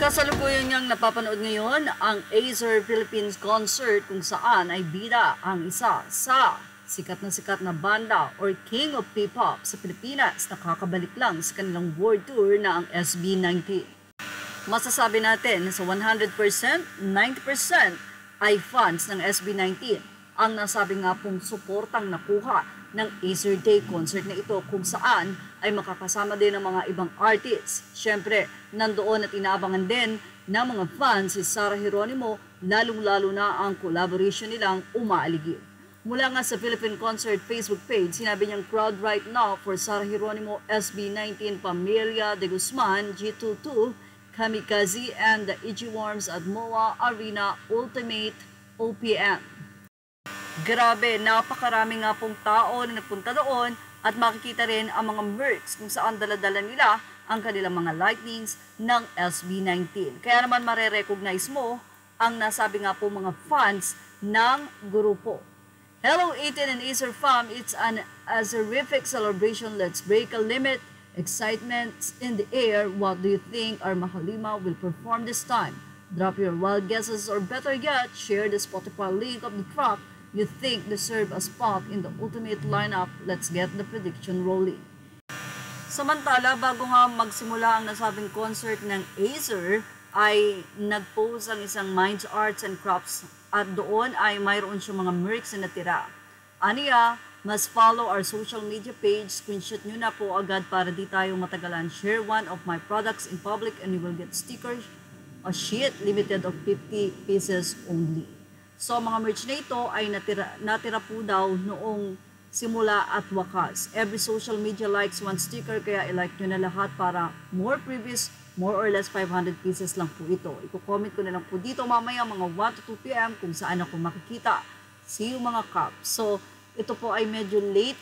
Kasalukuyan niyang napapanood ngayon ang Acer Philippines concert kung saan ay bida ang isa sa sikat na banda or King of P-pop sa Pilipinas na kakabalik lang sa kanilang world tour na ang SB19. Masasabi natin na sa 100%, 90% ay fans ng SB19 ang nasabi nga pong suportang nakuha ng Acer Day concert na ito kung saan ay makakasama din ng mga ibang artists. Siyempre, nandoon at inaabangan din ng mga fans si Sarah Geronimo, lalong-lalo na ang collaboration nilang Umaaligid. Mula nga sa Philippine Concert Facebook page, sinabi niyang crowd right now for Sarah Geronimo, SB19, Pamilya de Guzman, G22, Kamikaze, and the Iggy Worms at MOA Arena Ultimate OPM. Grabe, napakarami nga pong tao na nagpunta doon at makikita rin ang mga merch kung saan dala-dala nila ang kanilang mga lightnings ng SB19. Kaya naman marerecognize mo ang nasabi nga po mga fans ng grupo. Hello 18 and Acer fam, it's an Azerific celebration. Let's break a limit. Excitement in the air. What do you think our Mahalima will perform this time? Drop your wild guesses or better yet, share the Spotify link of the track you think deserve a spot in the ultimate lineup. Let's get the prediction rolling. Samantala, bago nga magsimula ang nasabing concert ng Acer, ay nag-post ang isang Minds Arts and Crafts at doon ay mayroon siyang mga merch na natira. Aniya, must follow our social media page, screenshot nyo na po agad para di tayo matagalan. Share one of my products in public and you will get stickers, a sheet limited of 50 pieces only. So mga merch na ito ay natira po daw noong simula at wakas. Every social media likes one sticker, kaya i-like nyo na lahat para more previous, more or less 500 pieces lang po ito. Iko-comment ko na lang po dito mamaya mga 1 to 2 p.m. kung saan ako makikita. See you mga Kaps. So ito po ay medyo late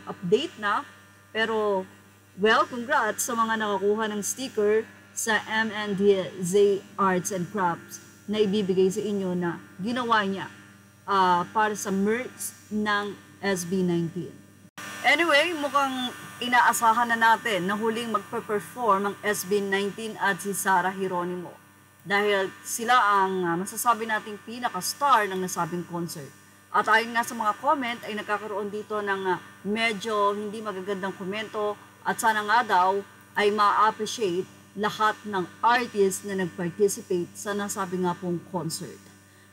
update na, pero well, congrats sa mga nakakuha ng sticker sa MNDZ Arts and Crafts na ibibigay sa inyo na ginawa niya para sa merch ng SB19. Anyway, mukhang inaasahan na natin na huling magpe-perform ang SB19 at si Sarah Geronimo dahil sila ang masasabi nating pinaka-star ng nasabing concert. At ayon nga sa mga comment ay nagkakaroon dito ng medyo hindi magagandang komento at sana nga daw ay ma-appreciate lahat ng artists na nag-participate sa nasabi nga pong concert.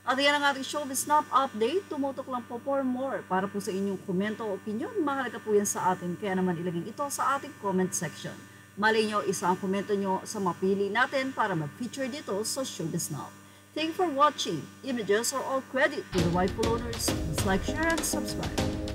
At yan ang ating Showbiz Snap Update. Tumutok lang po for more para po sa inyong komento o opinion. Mahalaga po yan sa atin, kaya naman ilagay ito sa ating comment section. Malay nyo, isa ang komento nyo sa mapili natin para mag-feature dito sa Showbiz Snap. Thank you for watching. Images are all credit to the rightful owners. Please like, share, and subscribe.